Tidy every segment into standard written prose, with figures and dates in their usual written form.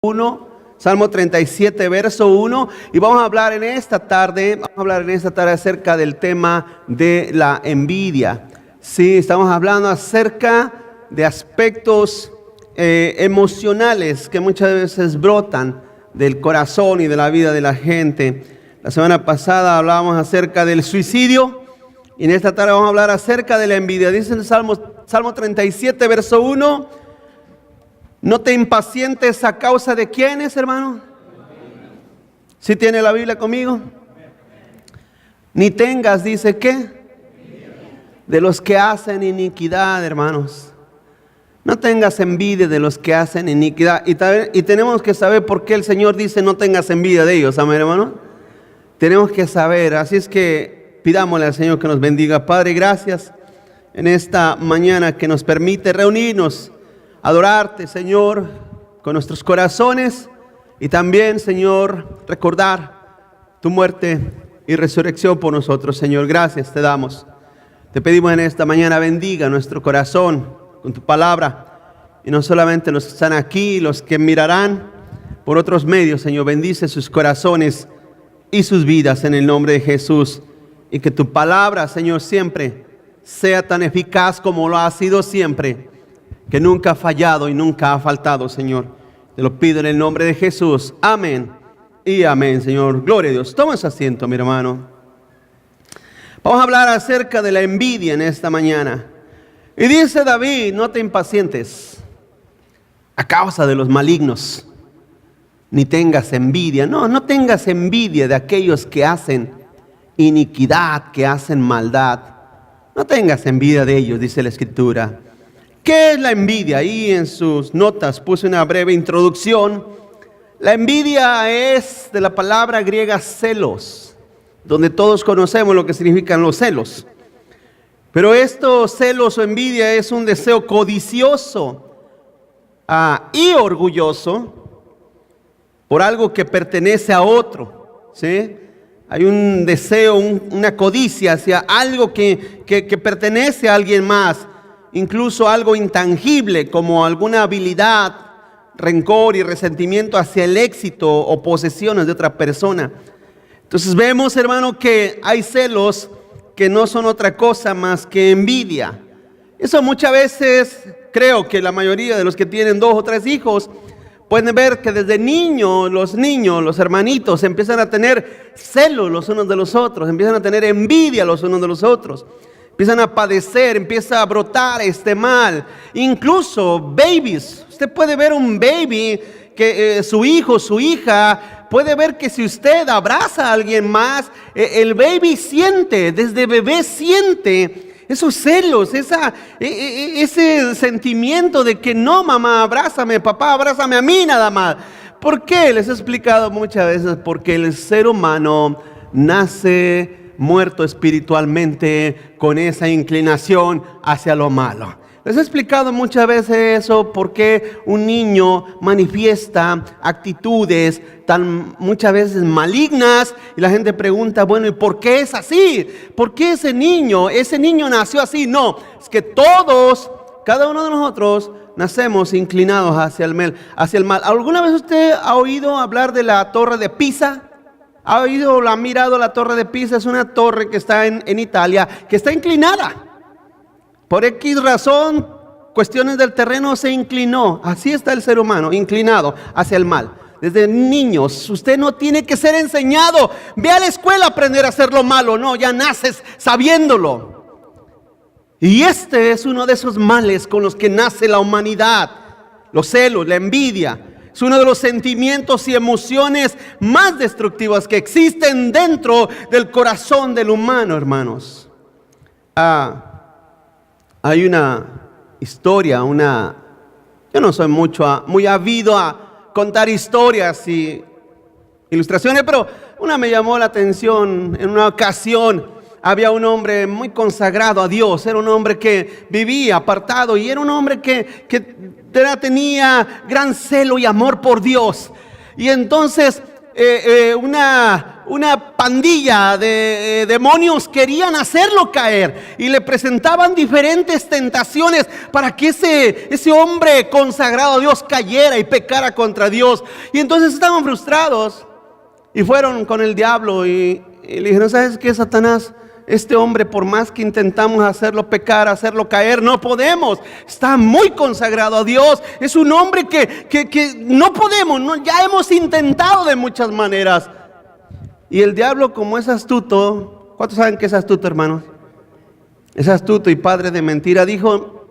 1, Salmo 37, verso 1, y vamos a hablar en esta tarde acerca del tema de la envidia. Sí, estamos hablando acerca de aspectos emocionales que muchas veces brotan del corazón y de la vida de la gente. La semana pasada hablábamos acerca del suicidio, y en esta tarde vamos a hablar acerca de la envidia. Dice el Salmo 37, verso 1, no te impacientes a causa de quiénes, hermano. ¿Sí tiene la Biblia conmigo? Ni tengas, dice, ¿qué? De los que hacen iniquidad, hermanos. No tengas envidia de los que hacen iniquidad. Y tenemos que saber por qué el Señor dice no tengas envidia de ellos, amén, hermano. Tenemos que saber, así es que pidámosle al Señor que nos bendiga. Padre, gracias en esta mañana que nos permite reunirnos, adorarte, Señor, con nuestros corazones, y también, Señor, recordar tu muerte y resurrección por nosotros. Señor, gracias te damos. Te pedimos en esta mañana, bendiga nuestro corazón con tu palabra, y no solamente los que están aquí, los que mirarán por otros medios. Señor, bendice sus corazones y sus vidas en el nombre de Jesús, y que tu palabra, Señor, siempre sea tan eficaz como lo ha sido siempre, que nunca ha fallado y nunca ha faltado, Señor. Te lo pido en el nombre de Jesús. Amén y amén, Señor. Gloria a Dios. Toma ese asiento, mi hermano. Vamos a hablar acerca de la envidia en esta mañana. Y dice David, no te impacientes a causa de los malignos, ni tengas envidia. No tengas envidia de aquellos que hacen iniquidad, que hacen maldad. No tengas envidia de ellos, dice la Escritura. ¿Qué es la envidia? Ahí en sus notas puse una breve introducción. La envidia es de la palabra griega celos, donde todos conocemos lo que significan los celos. Pero estos celos o envidia es un deseo codicioso y orgulloso por algo que pertenece a otro, ¿sí? Hay un deseo, una codicia hacia algo que pertenece a alguien más. Incluso algo intangible como alguna habilidad, rencor y resentimiento hacia el éxito o posesiones de otra persona. Entonces vemos, hermano, que hay celos que no son otra cosa más que envidia. Eso muchas veces, creo que la mayoría de los que tienen 2 o 3 hijos pueden ver que desde los hermanitos empiezan a tener celos los unos de los otros, empiezan a tener envidia los unos de los otros. Empiezan a padecer, empieza a brotar este mal. Incluso babies. Usted puede ver un baby que su hijo, su hija, puede ver que si usted abraza a alguien más, el baby siente, desde bebé siente esos celos, ese sentimiento de que no, mamá, abrázame, papá, abrázame a mí nada más. ¿Por qué? Les he explicado muchas veces, porque el ser humano nace muerto espiritualmente con esa inclinación hacia lo malo. Les he explicado muchas veces eso, porque un niño manifiesta actitudes tan muchas veces malignas, y la gente pregunta, bueno, ¿y por qué es así? ¿Por qué ese niño nació así? No, es que todos, cada uno de nosotros nacemos inclinados hacia el mal. ¿Alguna vez usted ha oído hablar de la Torre de Pisa? ¿Ha oído o ha mirado la Torre de Pisa? Es una torre que está en Italia, que está inclinada. Por X razón, cuestiones del terreno, se inclinó. Así está el ser humano, inclinado hacia el mal. Desde niños, usted no tiene que ser enseñado. Ve a la escuela a aprender a hacer lo malo. No, ya naces sabiéndolo. Y este es uno de esos males con los que nace la humanidad. Los celos, la envidia. Es uno de los sentimientos y emociones más destructivas que existen dentro del corazón del humano, hermanos. Hay una historia, yo no soy muy habido a contar historias y ilustraciones, pero una me llamó la atención. En una ocasión había un hombre muy consagrado a Dios, era un hombre que vivía apartado, y era un hombre que tenía gran celo y amor por Dios. Y entonces una pandilla de demonios querían hacerlo caer y le presentaban diferentes tentaciones para que ese hombre consagrado a Dios cayera y pecara contra Dios. Y entonces estaban frustrados y fueron con el diablo y le dijeron: ¿sabes qué, Satanás? Este hombre, por más que intentamos hacerlo pecar, hacerlo caer, no podemos. Está muy consagrado a Dios. Es un hombre que no podemos, ya hemos intentado de muchas maneras. Y el diablo, como es astuto, ¿cuántos saben que es astuto, hermanos? Es astuto y padre de mentira. Dijo: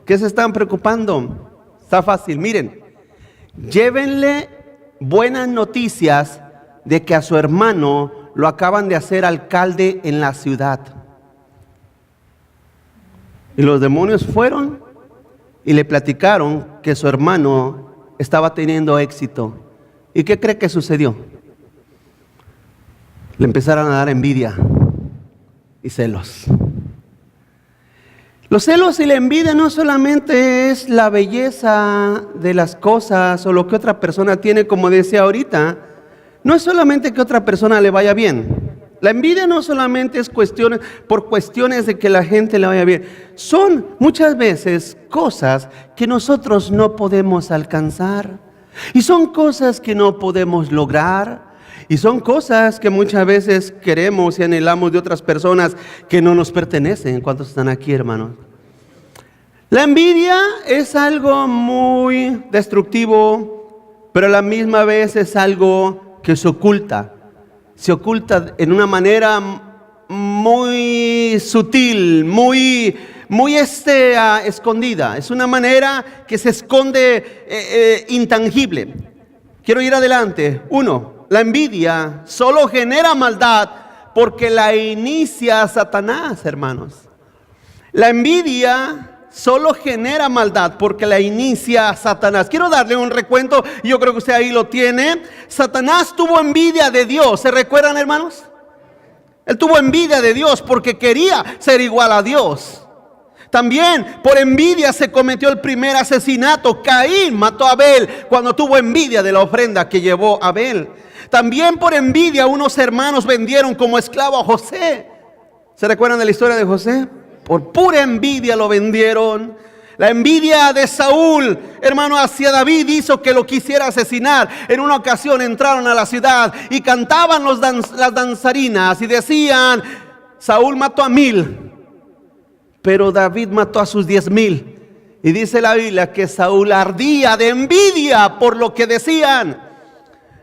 ¿qué se están preocupando? Está fácil, miren. Llévenle buenas noticias de que a su hermano lo acaban de hacer alcalde en la ciudad. Y los demonios fueron y le platicaron que su hermano estaba teniendo éxito. ¿Y qué cree que sucedió? Le empezaron a dar envidia y celos. Los celos y la envidia no solamente es la belleza de las cosas o lo que otra persona tiene, como decía ahorita. No es solamente que otra persona le vaya bien. La envidia no solamente es por cuestiones de que la gente le vaya bien. Son muchas veces cosas que nosotros no podemos alcanzar. Y son cosas que no podemos lograr. Y son cosas que muchas veces queremos y anhelamos de otras personas que no nos pertenecen. ¿Cuántos están aquí, hermanos? La envidia es algo muy destructivo, pero a la misma vez es algo que se oculta en una manera muy sutil, muy escondida. Es una manera que se esconde intangible. Quiero ir adelante. 1. La envidia solo genera maldad porque la inicia Satanás, hermanos. La envidia solo genera maldad porque la inicia Satanás. Quiero darle un recuento, yo creo que usted ahí lo tiene. Satanás tuvo envidia de Dios, ¿se recuerdan, hermanos? Él tuvo envidia de Dios porque quería ser igual a Dios. También por envidia se cometió el primer asesinato. Caín mató a Abel cuando tuvo envidia de la ofrenda que llevó Abel. También por envidia unos hermanos vendieron como esclavo a José. ¿Se recuerdan de la historia de José? Por pura envidia lo vendieron. La envidia de Saúl, hermano, hacia David hizo que lo quisiera asesinar. En una ocasión entraron a la ciudad y cantaban las danzarinas y decían: Saúl mató a 1000, pero David mató a sus 10,000. Y dice la Biblia que Saúl ardía de envidia por lo que decían.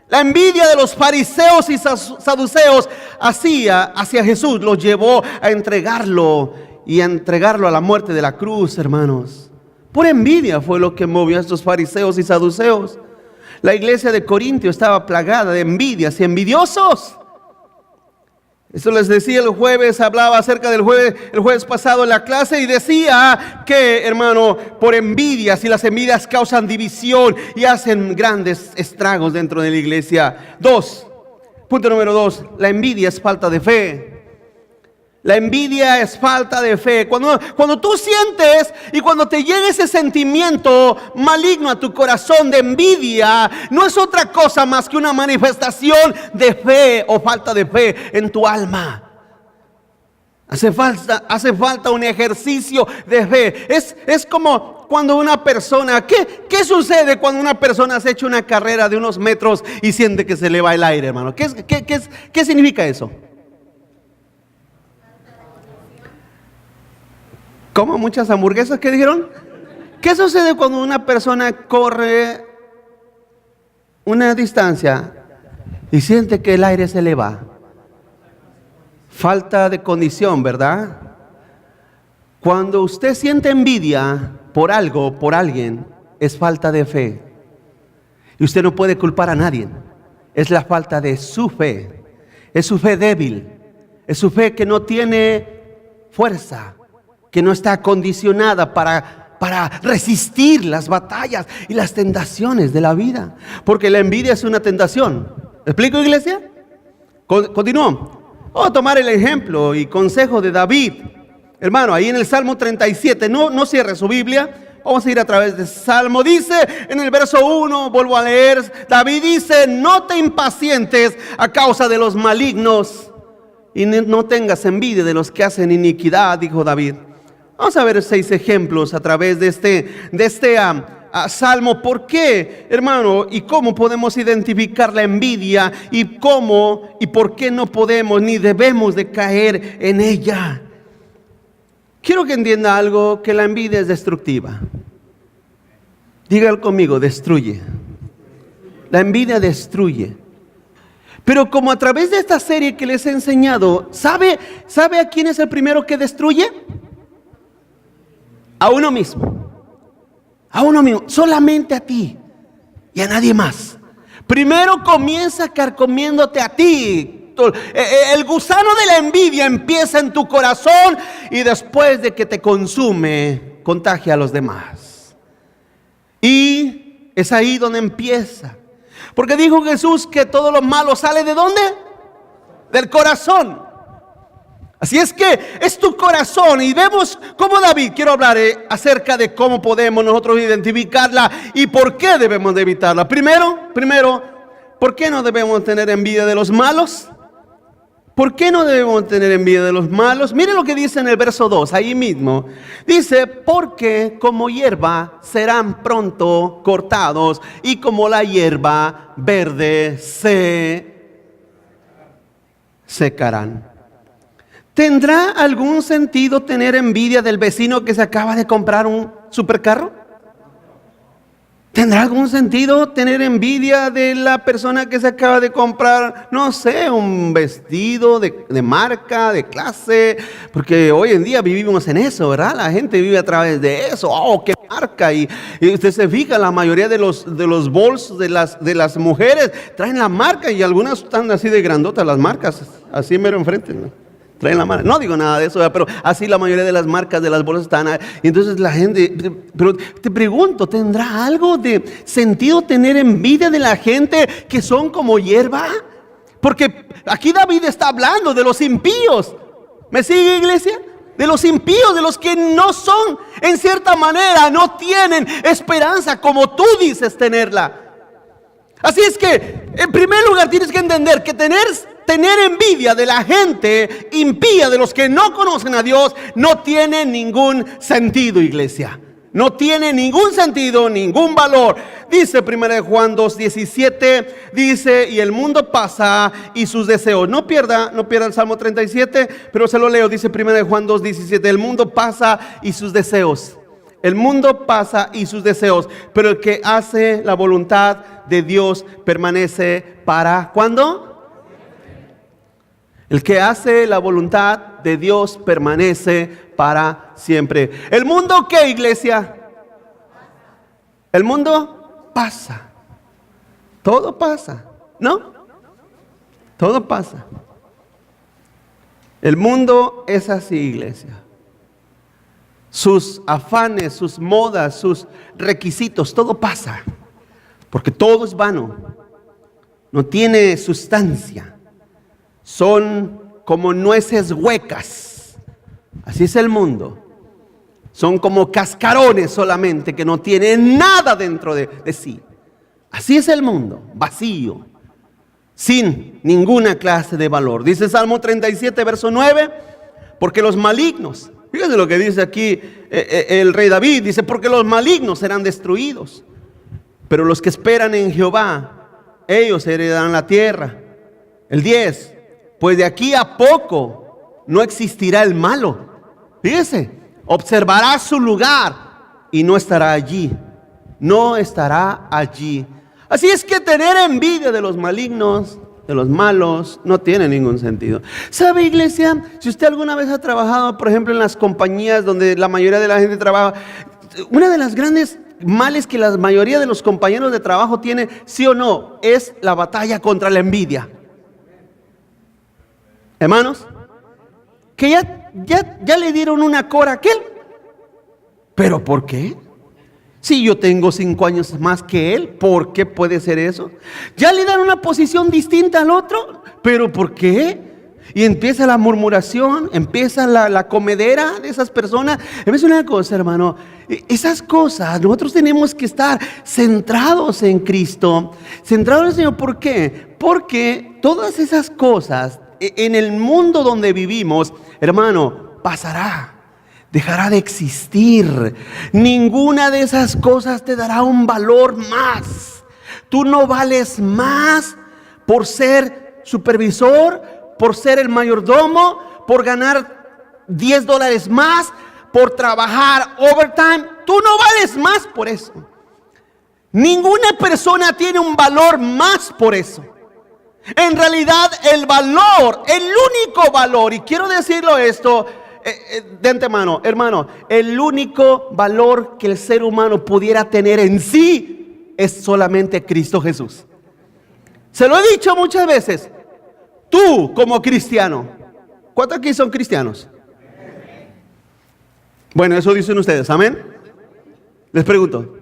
La envidia de los fariseos y saduceos hacia Jesús los llevó a entregarlo y a entregarlo a la muerte de la cruz, hermanos. Por envidia fue lo que movió a estos fariseos y saduceos. La iglesia de Corintio estaba plagada de envidias y envidiosos. Eso les decía el jueves, hablaba acerca del el jueves pasado en la clase y decía que, hermano, por envidias, y las envidias causan división y hacen grandes estragos dentro de la iglesia. Punto número 2, la envidia es falta de fe. La envidia es falta de fe. Cuando tú sientes y cuando te llega ese sentimiento maligno a tu corazón de envidia, no es otra cosa más que una manifestación de fe o falta de fe en tu alma. Hace falta un ejercicio de fe. Es como cuando una persona, ¿qué sucede cuando una persona se echa una carrera de unos metros y siente que se le va el aire, hermano? ¿Qué significa eso? ¿Cómo? ¿Muchas hamburguesas? ¿Qué dijeron? ¿Qué sucede cuando una persona corre una distancia y siente que el aire se le va? Falta de condición, ¿verdad? Cuando usted siente envidia por algo, por alguien, es falta de fe. Y usted no puede culpar a nadie. Es la falta de su fe. Es su fe débil. Es su fe que no tiene fuerza, que no está acondicionada para resistir las batallas y las tentaciones de la vida. Porque la envidia es una tentación. ¿Me explico, iglesia? Continúo. Vamos a tomar el ejemplo y consejo de David. Hermano, ahí en el Salmo 37, no cierre su Biblia, Vamos a ir a través de Salmo. Dice en el verso 1, vuelvo a leer, David dice: no te impacientes a causa de los malignos y no tengas envidia de los que hacen iniquidad, dijo David. Vamos a ver 6 ejemplos a través de este Salmo. ¿Por qué, hermano? ¿Y cómo podemos identificar la envidia? ¿Y cómo y por qué no podemos ni debemos de caer en ella? Quiero que entienda algo, que la envidia es destructiva. Dígalo conmigo: destruye. La envidia destruye. Pero como a través de esta serie que les he enseñado, ¿sabe a quién es el primero que destruye? A uno mismo. A uno mismo, solamente a ti y a nadie más. Primero comienza carcomiéndote a ti. El gusano de la envidia empieza en tu corazón y después de que te consume, contagia a los demás. Y es ahí donde empieza. Porque dijo Jesús que todo lo malo sale ¿de dónde? Del corazón. Así es que es tu corazón, y vemos cómo David, quiero hablar acerca de cómo podemos nosotros identificarla y por qué debemos de evitarla. Primero, ¿por qué no debemos tener envidia de los malos? ¿Por qué no debemos tener envidia de los malos? Mire lo que dice en el verso 2, ahí mismo. Dice: porque como hierba serán pronto cortados, y como la hierba verde se secarán. ¿Tendrá algún sentido tener envidia del vecino que se acaba de comprar un supercarro? ¿Tendrá algún sentido tener envidia de la persona que se acaba de comprar, no sé, un vestido de marca, de clase? Porque hoy en día vivimos en eso, ¿verdad? La gente vive a través de eso. ¡Oh, qué marca! Y usted se fija, la mayoría de los bolsos de las mujeres traen la marca, y algunas están así de grandotas las marcas, así mero enfrente, ¿no? Traen la marca. No digo nada de eso, pero así la mayoría de las marcas de las bolsas están ahí. Y entonces la gente, pero te pregunto, ¿tendrá algo de sentido tener envidia de la gente que son como hierba? Porque aquí David está hablando de los impíos. ¿Me sigue, iglesia? De los impíos, de los que no son, en cierta manera, no tienen esperanza como tú dices tenerla. Así es que, en primer lugar, tienes que entender que tener envidia de la gente impía, de los que no conocen a Dios, no tiene ningún sentido, iglesia. No tiene ningún sentido, ningún valor. Dice 1 Juan 2:17, dice: y el mundo pasa y sus deseos. No pierda el Salmo 37, pero se lo leo. Dice 1 Juan 2:17, el mundo pasa y sus deseos. El mundo pasa y sus deseos, pero el que hace la voluntad de Dios permanece para ¿cuándo? El que hace la voluntad de Dios permanece para siempre. ¿El mundo qué, iglesia? El mundo pasa. Todo pasa, ¿no? Todo pasa. El mundo es así, iglesia. Sus afanes, sus modas, sus requisitos, todo pasa. Porque todo es vano. No tiene sustancia. Son como nueces huecas. Así es el mundo. Son como cascarones solamente que no tienen nada dentro de sí. Así es el mundo, vacío, sin ninguna clase de valor. Dice Salmo 37, verso 9, porque los malignos, fíjense lo que dice aquí el rey David, dice: porque los malignos serán destruidos, pero los que esperan en Jehová, ellos heredarán la tierra. El 10, pues de aquí a poco no existirá el malo. Fíjese, observará su lugar y no estará allí. No estará allí. Así es que tener envidia de los malignos, de los malos, no tiene ningún sentido. ¿Sabe, iglesia? Si usted alguna vez ha trabajado, por ejemplo, en las compañías donde la mayoría de la gente trabaja, una de las grandes males que la mayoría de los compañeros de trabajo tiene, sí o no, es la batalla contra la envidia. Hermanos, que ya le dieron una cora a aquel. ¿Pero por qué? Si yo tengo 5 años más que él, ¿por qué puede ser eso? Ya le dan una posición distinta al otro, ¿pero por qué? Y empieza la murmuración, empieza la comedera de esas personas. Es una cosa, hermano, esas cosas, nosotros tenemos que estar centrados en Cristo, centrados en el Señor. ¿Por qué? Porque todas esas cosas en el mundo donde vivimos, hermano, pasará, dejará de existir. Ninguna de esas cosas te dará un valor más. Tú no vales más por ser supervisor, por ser el mayordomo, por ganar $10 más, por trabajar overtime. Tú no vales más por eso. Ninguna persona tiene un valor más por eso. En realidad el valor, el único valor, y quiero decirlo esto de antemano, hermano, el único valor que el ser humano pudiera tener en sí es solamente Cristo Jesús. Se lo he dicho muchas veces. Tú como cristiano, ¿cuántos aquí son cristianos? Bueno, eso dicen ustedes, amén. Les pregunto,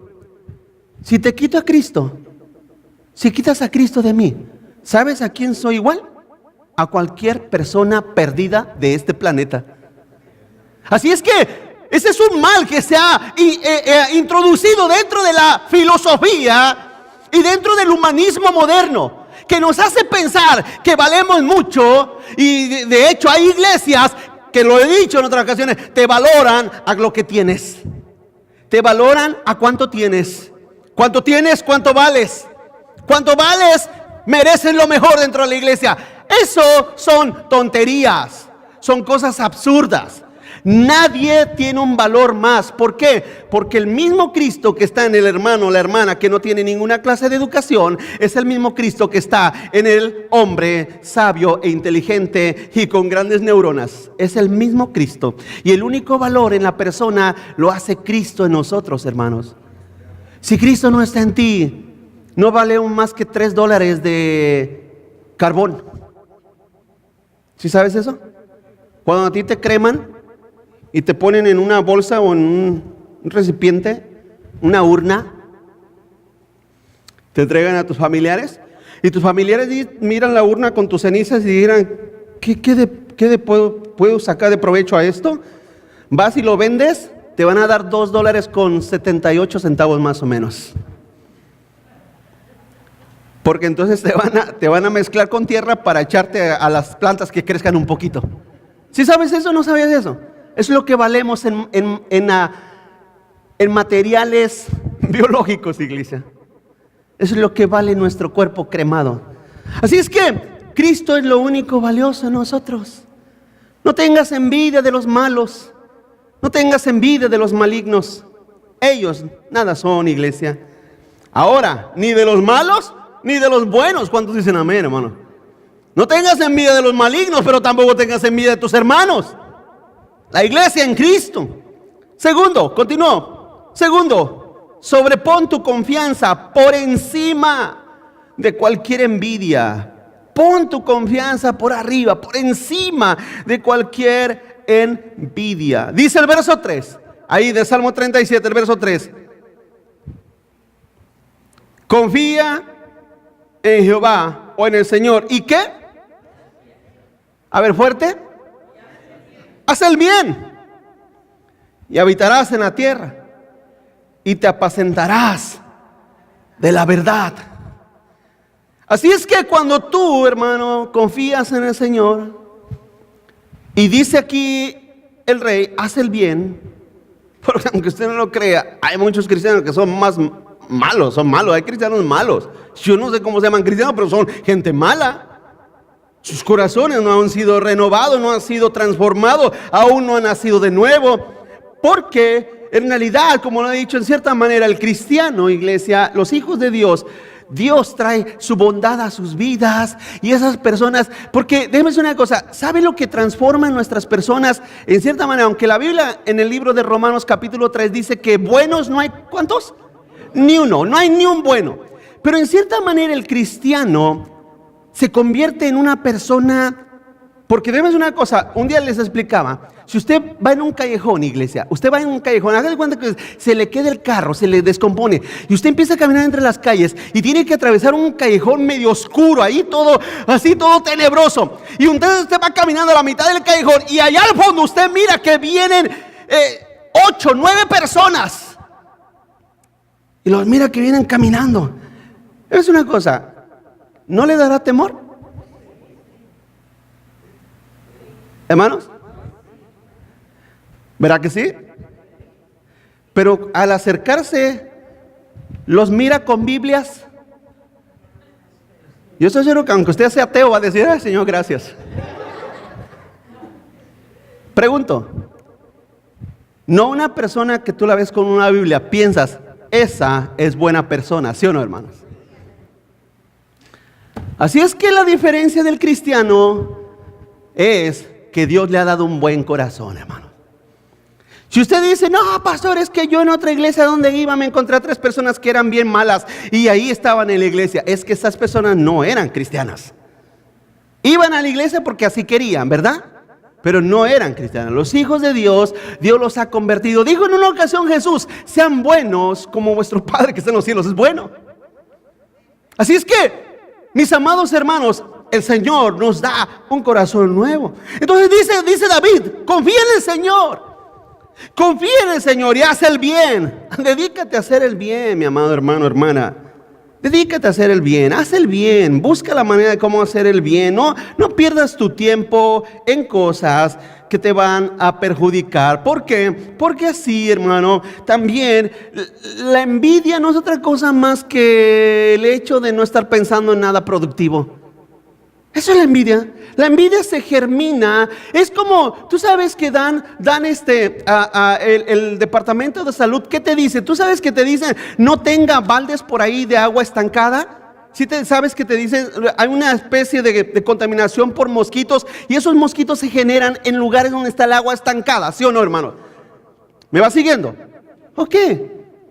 si te quito a Cristo, si quitas a Cristo de mí, ¿sabes a quién soy igual? A cualquier persona perdida de este planeta. Así es que ese es un mal que se ha introducido dentro de la filosofía y dentro del humanismo moderno, que nos hace pensar que valemos mucho. Y de hecho hay iglesias que, lo he dicho en otras ocasiones, te valoran a lo que tienes. Te valoran a cuánto tienes. ¿Cuánto tienes? ¿Cuánto vales? ¿Cuánto vales? Mereces lo mejor dentro de la iglesia. Eso son tonterías, son cosas absurdas. Nadie tiene un valor más. ¿Por qué? Porque el mismo Cristo que está en el hermano o la hermana que no tiene ninguna clase de educación es el mismo Cristo que está en el hombre sabio e inteligente y con grandes neuronas. Es el mismo Cristo. Y el único valor en la persona lo hace Cristo en nosotros, hermanos. Si Cristo no está en ti, no vale más que $3 de carbón. ¿Sí sabes eso? Cuando a ti te creman y te ponen en una bolsa o en un recipiente, una urna, te entregan a tus familiares y tus familiares miran la urna con tus cenizas y dirán, ¿qué puedo sacar de provecho a esto? Vas y lo vendes, te van a dar $2.78 más o menos. Porque entonces te van a mezclar con tierra para echarte a las plantas que crezcan un poquito. ¿Sí sabes eso o no sabías eso? Es lo que valemos en materiales biológicos, iglesia. Eso es lo que vale nuestro cuerpo cremado. Así es que Cristo es lo único valioso en nosotros. No tengas envidia de los malos. No tengas envidia de los malignos. Ellos nada son, iglesia. Ahora, ni de los malos, ni de los buenos. ¿Cuántos dicen amén, hermano? No tengas envidia de los malignos, pero tampoco tengas envidia de tus hermanos. La iglesia en Cristo. Segundo, continuó. Segundo, sobrepon tu confianza por encima de cualquier envidia. Pon tu confianza por arriba, por encima de cualquier envidia. Dice el verso 3, ahí de Salmo 37, el verso 3. Confía en Jehová o en el Señor. ¿Y qué? A ver, fuerte. Haz el bien y habitarás en la tierra y te apacentarás de la verdad. Así es que cuando tú, hermano, confías en el Señor, y dice aquí el rey, haz el bien, porque aunque usted no lo crea, hay muchos cristianos que son más malos, hay cristianos malos. Yo no sé cómo se llaman cristianos, pero son gente mala. Sus corazones no han sido renovados, no han sido transformados, aún no han nacido de nuevo. Porque en realidad, como lo he dicho, en cierta manera, el cristiano, iglesia, los hijos de Dios, Dios trae su bondad a sus vidas. Y esas personas, porque déjeme decir una cosa, ¿sabe lo que transforma en nuestras personas? En cierta manera, aunque la Biblia en el libro de Romanos capítulo 3 dice que buenos no hay, ¿cuántos? Ni uno, no hay ni un bueno. Pero en cierta manera el cristiano se convierte en una persona, porque déjame decir una cosa, un día les explicaba, Si usted va en un callejón, iglesia, usted va en un callejón, haga de cuenta que se le queda el carro, se le descompone, y usted empieza a caminar entre las calles y tiene que atravesar un callejón medio oscuro, ahí todo, así todo tenebroso. Y entonces usted va caminando a la mitad del callejón y allá al fondo usted mira que vienen 8, 9 personas. Y los mira que vienen caminando. Es una cosa, ¿no le dará temor? Hermanos, ¿verdad que sí? Pero al acercarse, los mira con Biblias. Yo estoy seguro que aunque usted sea ateo, va a decir: ay, Señor, gracias. Pregunto, ¿no una persona que tú la ves con una Biblia piensas, esa es buena persona, sí o no, hermanos? Así es que la diferencia del cristiano es que Dios le ha dado un buen corazón, hermano. Si usted dice: no, pastor, es que yo en otra iglesia donde iba me encontré a 3 personas que eran bien malas y ahí estaban en la iglesia, es que esas personas no eran cristianas. Iban a la iglesia porque así querían, ¿verdad? Pero no eran cristianos. Los hijos de Dios, Dios los ha convertido. Dijo en una ocasión Jesús: sean buenos como vuestro Padre que está en los cielos es bueno. Así es que, mis amados hermanos, el Señor nos da un corazón nuevo. Entonces dice David: confía en el Señor. Confía en el Señor y haz el bien. Dedícate a hacer el bien, mi amado hermano, hermana. Dedícate a hacer el bien, haz el bien, busca la manera de cómo hacer el bien. No pierdas tu tiempo en cosas que te van a perjudicar. ¿Por qué? Porque así, hermano, también la envidia no es otra cosa más que el hecho de no estar pensando en nada productivo. Eso es la envidia. La envidia se germina. Es como, tú sabes que dan el departamento de salud, ¿qué te dice? Tú sabes que te dicen: no tenga baldes por ahí de agua estancada. ¿Sí sabes que te dicen? Hay una especie de contaminación por mosquitos, y esos mosquitos se generan en lugares donde está el agua estancada, ¿sí o no, hermano? ¿Me va siguiendo? Ok.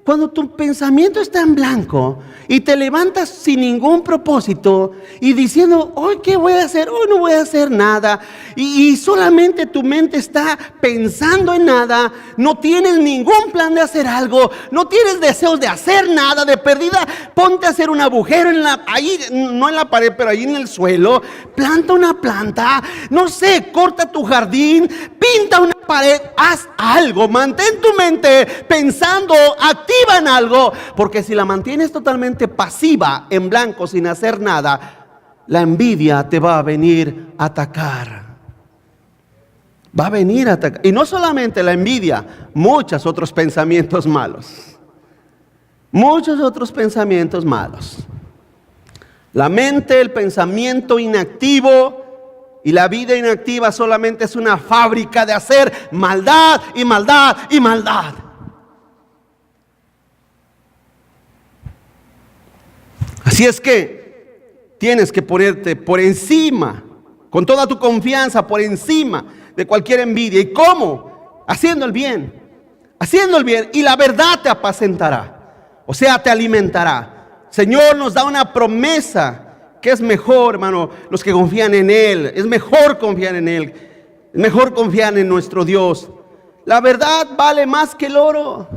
Cuando tu pensamiento está en blanco y te levantas sin ningún propósito y diciendo: hoy qué voy a hacer, hoy no voy a hacer nada, y solamente tu mente está pensando en nada, no tienes ningún plan de hacer algo, no tienes deseos de hacer nada, de perdida, ponte a hacer un agujero ahí, no en la pared, pero ahí en el suelo, planta una planta, no sé, corta tu jardín, pinta una pared, haz algo, mantén tu mente pensando, activa en algo, porque si la mantienes totalmente pasiva, en blanco, sin hacer nada, la envidia te va a venir a atacar. Va a venir a atacar. Y no solamente la envidia, muchos otros pensamientos malos. Muchos otros pensamientos malos. La mente, el pensamiento inactivo y la vida inactiva solamente es una fábrica de hacer maldad y maldad y maldad. Así es que tienes que ponerte por encima, con toda tu confianza, por encima de cualquier envidia. ¿Y cómo? Haciendo el bien. Haciendo el bien. Y la verdad te apacentará. O sea, te alimentará. Señor nos da una promesa que es mejor, hermano, los que confían en Él. Es mejor confiar en Él. Es mejor confiar en nuestro Dios. La verdad vale más que el oro.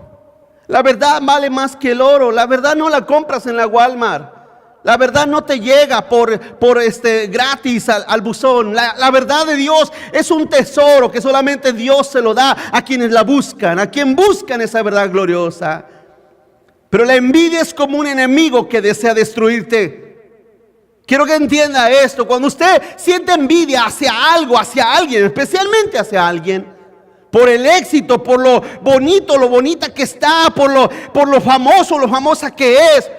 La verdad vale más que el oro. La verdad no la compras en la Walmart. La verdad no te llega por gratis al buzón. La verdad de Dios es un tesoro que solamente Dios se lo da a quienes la buscan, a quien buscan esa verdad gloriosa. Pero la envidia es como un enemigo que desea destruirte. Quiero que entienda esto. Cuando usted siente envidia hacia algo, hacia alguien, especialmente hacia alguien, por el éxito, por lo bonito, lo bonita que está, por lo famoso, lo famosa que es.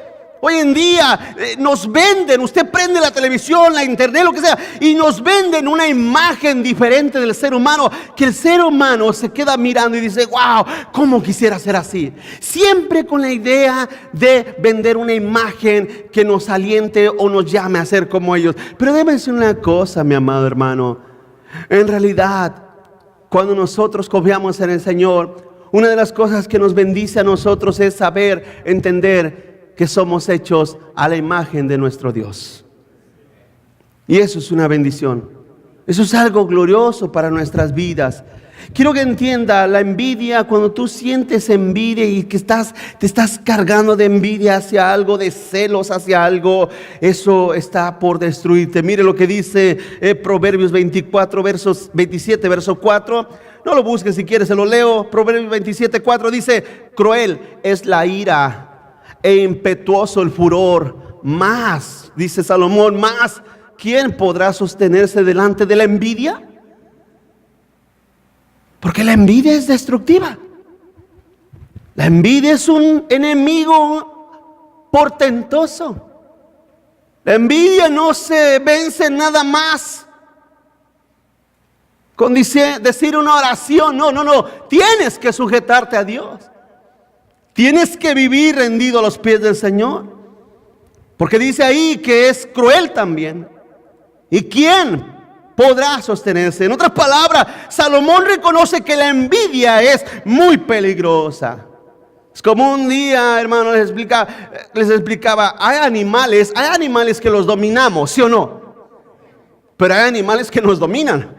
Hoy en día nos venden, usted prende la televisión, la internet, lo que sea, y nos venden una imagen diferente del ser humano, que el ser humano se queda mirando y dice: wow, ¿cómo quisiera ser así? Siempre con la idea de vender una imagen que nos aliente o nos llame a ser como ellos. Pero déjame decir una cosa, mi amado hermano. En realidad, cuando nosotros confiamos en el Señor, una de las cosas que nos bendice a nosotros es saber, entender que somos hechos a la imagen de nuestro Dios. Y eso es una bendición. Eso es algo glorioso para nuestras vidas. Quiero que entienda la envidia. Cuando tú sientes envidia y que te estás cargando de envidia hacia algo, de celos hacia algo, eso está por destruirte. Mire lo que dice Proverbios 24, versos 27, verso 4. No lo busques, si quieres se lo leo. Proverbios 27, 4 dice: cruel es la ira e impetuoso el furor. Más, dice Salomón, más, ¿quién podrá sostenerse delante de la envidia? Porque la envidia es destructiva. La envidia es un enemigo portentoso. La envidia no se vence nada más con decir una oración. No. Tienes que sujetarte a Dios. Tienes que vivir rendido a los pies del Señor. Porque dice ahí que es cruel también. ¿Y quién podrá sostenerse? En otras palabras, Salomón reconoce que la envidia es muy peligrosa. Es como un día, hermano, les explicaba, hay animales que los dominamos, ¿sí o no? Pero hay animales que nos dominan.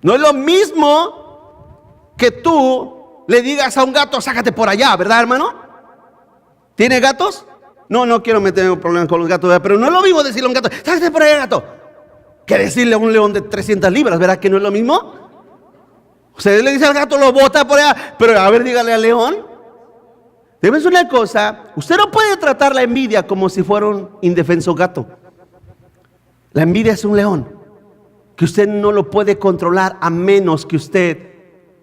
No es lo mismo que tú le digas a un gato: sácate por allá, ¿verdad, hermano? ¿Tiene gatos? No quiero meterme en problemas con los gatos, ¿verdad? Pero no es lo mismo decirle a un gato: sácate por allá, gato, que decirle a un león de 300 libras, ¿verdad que no es lo mismo? Usted le dice al gato: lo bota por allá, pero a ver, dígale al león. Debe ser una cosa, usted no puede tratar la envidia como si fuera un indefenso gato. La envidia es un león que usted no lo puede controlar a menos que usted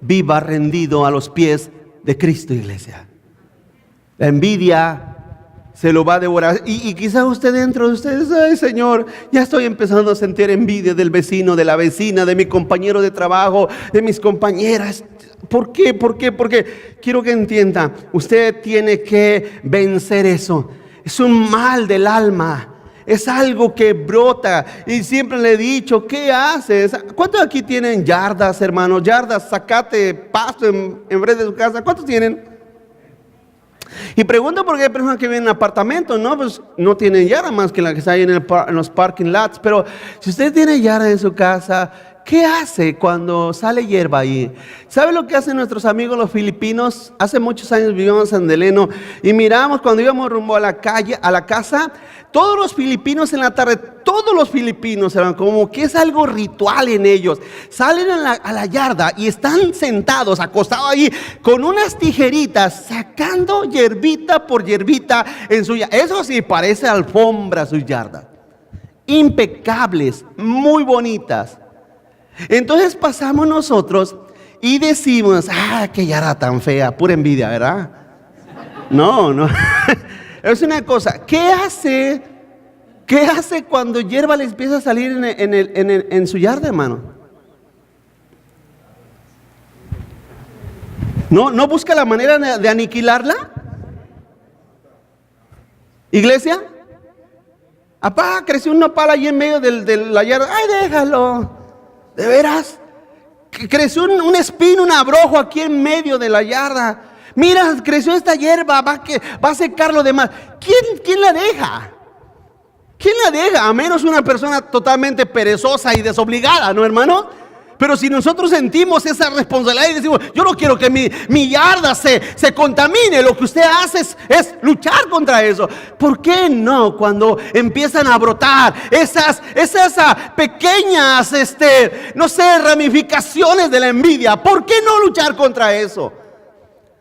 viva rendido a los pies de Cristo, iglesia. La envidia se lo va a devorar. Y quizás usted dentro de ustedes: ay, Señor, ya estoy empezando a sentir envidia del vecino, de la vecina, de mi compañero de trabajo, de mis compañeras. ¿Por qué? Porque quiero que entienda, usted tiene que vencer eso. Es un mal del alma. Es algo que brota. Y siempre le he dicho: ¿qué haces? ¿Cuántos aquí tienen yardas, hermanos? Yardas, zacate, pasto en vez de su casa. ¿Cuántos tienen? Y pregunto por qué hay personas que viven en apartamentos, ¿no? Pues no tienen yarda más que la que está ahí en los parking lots. Pero si usted tiene yarda en su casa, ¿qué hace cuando sale hierba ahí? ¿Sabe lo que hacen nuestros amigos los filipinos? Hace muchos años vivíamos en San Deleno y miramos cuando íbamos rumbo a la calle, a la casa, todos los filipinos en la tarde, todos los filipinos, eran como que es algo ritual en ellos. Salen a la yarda y están sentados, acostados ahí, con unas tijeritas, sacando hierbita por hierbita en su yarda. Eso sí, parece alfombra sus yardas. Impecables, muy bonitas. Entonces pasamos nosotros y decimos: qué yarda tan fea, pura envidia, ¿verdad? No. Es una cosa, ¿qué hace cuando hierba le empieza a salir en su yarda, hermano? ¿No busca la manera de aniquilarla? ¿Iglesia? Apá, creció un nopal allí en medio de la yarda. ¡Ay, déjalo! ¿De veras? Creció un espino, un abrojo aquí en medio de la yarda. Mira, creció esta hierba, va a secar lo demás. ¿Quién la deja? ¿Quién la deja? A menos una persona totalmente perezosa y desobligada, ¿no, hermano? Pero si nosotros sentimos esa responsabilidad y decimos: yo no quiero que mi yarda se contamine, lo que usted hace es luchar contra eso. ¿Por qué no cuando empiezan a brotar esas pequeñas, ramificaciones de la envidia? ¿Por qué no luchar contra eso?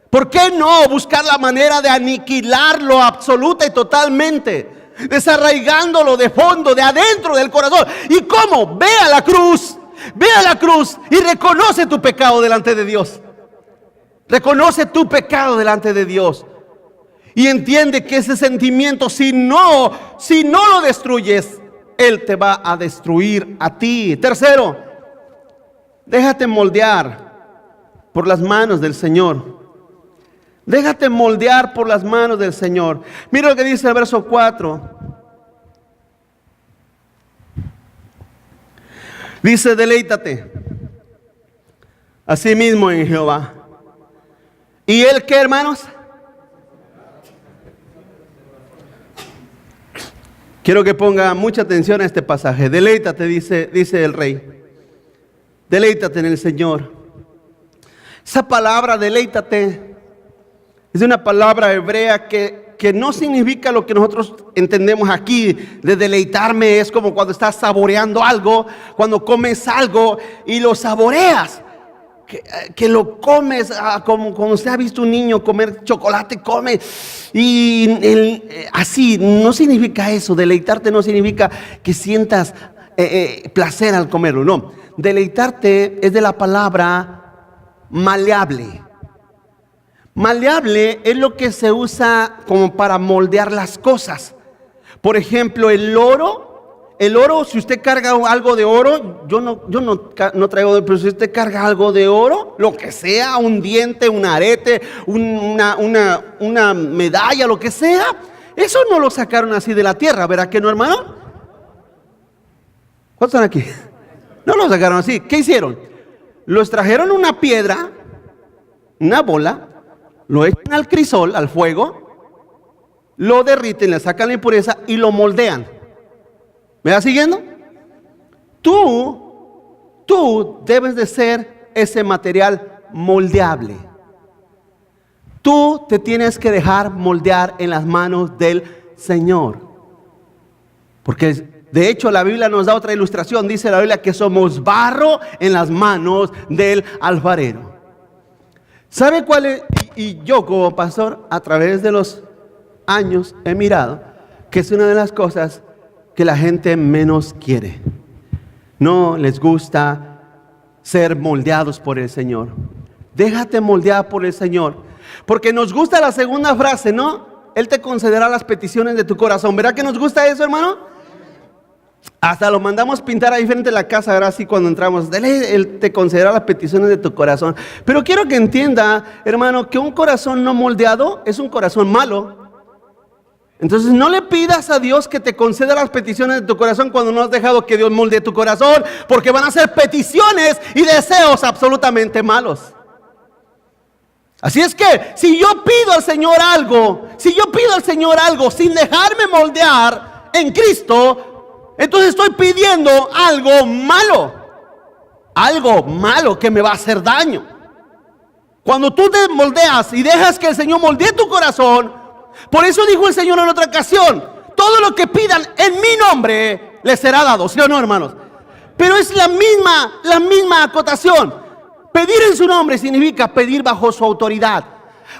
¿Por qué no buscar la manera de aniquilarlo absoluta y totalmente? Desarraigándolo de fondo, de adentro del corazón. ¿Y cómo? Ve a la cruz y reconoce tu pecado delante de Dios. Reconoce tu pecado delante de Dios. Y entiende que ese sentimiento, si no lo destruyes, Él te va a destruir a ti. Tercero, déjate moldear por las manos del Señor. Déjate moldear por las manos del Señor. Mira lo que dice el verso 4. Dice: deleítate asimismo en Jehová. ¿Y Él qué, hermanos? Quiero que ponga mucha atención a este pasaje. Deleítate, dice el rey. Deleítate en el Señor Esa palabra deleítate es una palabra hebrea que no significa lo que nosotros entendemos aquí de deleitarme. Es como cuando estás saboreando algo, cuando comes algo y lo saboreas, que lo comes, como cuando usted ha visto un niño comer chocolate, come y así. No significa eso. Deleitarte no significa que sientas placer al comerlo, no. Deleitarte es de la palabra maleable. Maleable es lo que se usa como para moldear las cosas. Por ejemplo, el oro, si usted carga algo de oro, yo no traigo, pero si usted carga algo de oro, lo que sea, un diente, un arete, una medalla, lo que sea, eso no lo sacaron así de la tierra, ¿verdad que no, hermano? ¿Cuántos están aquí? No lo sacaron así. ¿Qué hicieron? Lo extrajeron una piedra, una bola, lo echan al crisol, al fuego, lo derriten, le sacan la impureza y lo moldean. ¿Me vas siguiendo? Tú debes de ser ese material moldeable. Tú te tienes que dejar moldear en las manos del Señor. Porque de hecho la Biblia nos da otra ilustración. Dice la Biblia que somos barro en las manos del alfarero. ¿Sabe cuál es? Y yo como pastor a través de los años he mirado que es una de las cosas que la gente menos quiere. No les gusta ser moldeados por el Señor. Déjate moldear por el Señor. Porque nos gusta la segunda frase, ¿no? Él te concederá las peticiones de tu corazón. ¿Verdad que nos gusta eso, hermano? Hasta lo mandamos pintar ahí frente a la casa, ahora sí cuando entramos. Él te concederá las peticiones de tu corazón. Pero quiero que entienda, hermano, que un corazón no moldeado es un corazón malo. Entonces no le pidas a Dios que te conceda las peticiones de tu corazón cuando no has dejado que Dios moldee tu corazón, porque van a ser peticiones y deseos absolutamente malos. Así es que si yo pido al Señor algo, sin dejarme moldear en Cristo, entonces estoy pidiendo algo malo que me va a hacer daño. Cuando tú te moldeas y dejas que el Señor moldee tu corazón, por eso dijo el Señor en otra ocasión, todo lo que pidan en mi nombre les será dado, ¿sí o no, hermanos? Pero es la misma acotación. Pedir en su nombre significa pedir bajo su autoridad.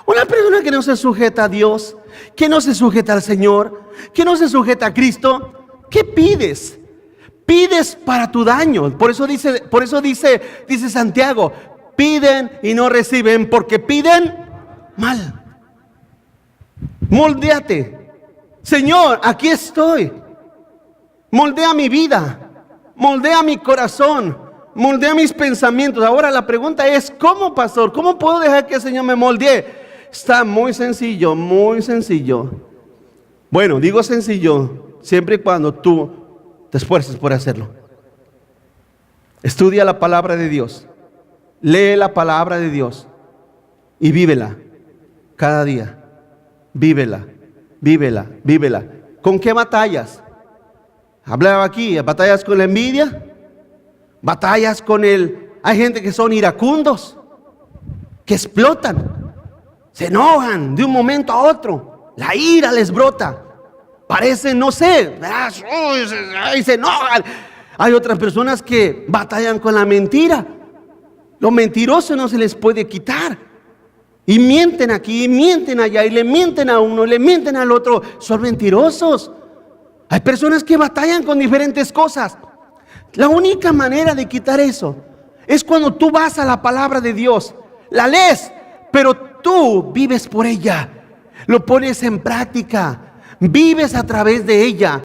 Una persona que no se sujeta a Dios, que no se sujeta al Señor, que no se sujeta a Cristo, ¿qué pides? Pides para tu daño. Por eso dice Santiago, piden y no reciben porque piden mal. Moldéate. Señor, aquí estoy. Moldea mi vida. Moldea mi corazón. Moldea mis pensamientos. Ahora la pregunta es, ¿cómo, pastor? ¿Cómo puedo dejar que el Señor me moldee? Está muy sencillo, muy sencillo. Bueno, digo sencillo siempre y cuando tú te esfuerces por hacerlo. Estudia la palabra de Dios. Lee la palabra de Dios y vívela cada día. Vívela. ¿Con qué batallas? Hablaba aquí, batallas con la envidia, batallas con hay gente que son iracundos, que explotan, se enojan de un momento a otro, la ira les brota, parecen, no sé, y se enojan. Hay otras personas que batallan con la mentira. Lo mentiroso no se les puede quitar. Y mienten aquí, y mienten allá, y le mienten a uno, le mienten al otro. Son mentirosos. Hay personas que batallan con diferentes cosas. La única manera de quitar eso es cuando tú vas a la palabra de Dios, la lees, pero tú vives por ella, lo pones en práctica, vives a través de ella.